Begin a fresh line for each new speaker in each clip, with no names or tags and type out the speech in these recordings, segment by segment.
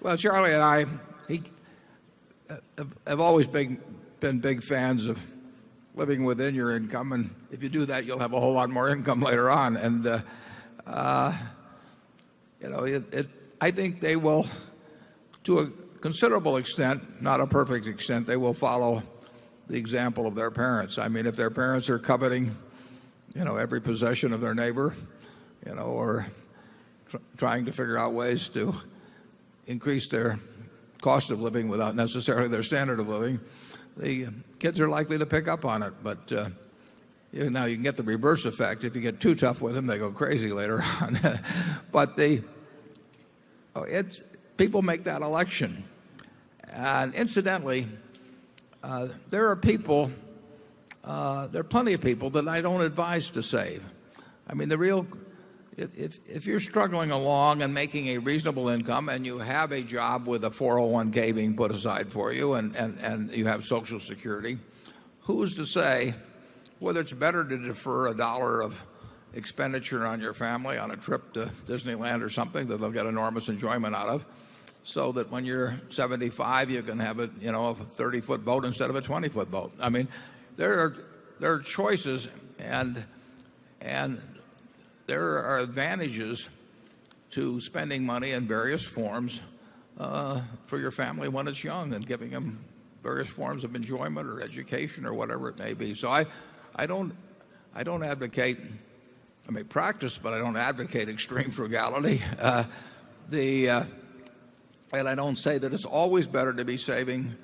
Well, Charlie and I have always been big fans of living within your income, and if you do that, you'll have a whole lot more income later on. And I think they will, to a considerable extent, not a perfect extent, they will follow the example of their parents. I mean, if their parents are coveting, every possession of their neighbor, or trying to figure out ways to increase their cost of living without necessarily their standard of living, the kids are likely to pick up on it. But now you can get the reverse effect. If you get too tough with them, they go crazy later on. But people make that election. And incidentally, there are plenty of people that I don't advise to save. I mean, if you're struggling along and making a reasonable income and you have a job with a 401k being put aside for you and you have Social Security, who's to say whether it's better to defer $1 of expenditure on your family on a trip to Disneyland or something that they'll get enormous enjoyment out of, so that when you're 75 you can have a 30-foot boat instead of a 20-foot boat. I mean, there are choices, and there are advantages to spending money in various forms for your family when it's young, and giving them various forms of enjoyment or education or whatever it may be. So I don't advocate, I may practice, but I don't advocate extreme frugality. And I don't say that it's always better to be saving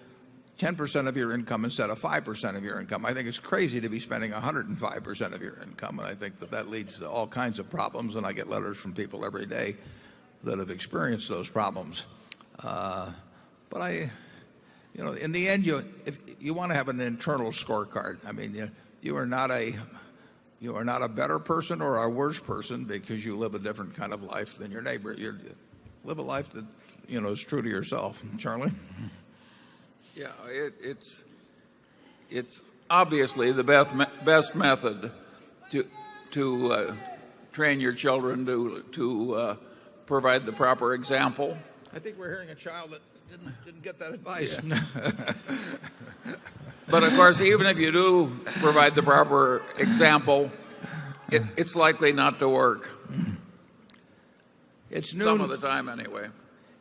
10% of your income instead of 5% of your income. I think it's crazy to be spending 105% of your income, and I think that leads to all kinds of problems, and I get letters from people every day that have experienced those problems. But in the end, if you want to have an internal scorecard, I mean, you are not a better person or a worse person because you live a different kind of life than your neighbor. You live a life that is true to yourself. Charlie?
Yeah, it's obviously the best method to train your children to provide the proper example.
I think we're hearing a child that didn't get that advice.
Yeah. But of course, even if you do provide the proper example, it's likely not to work.
It's noon.
Some of the time, anyway.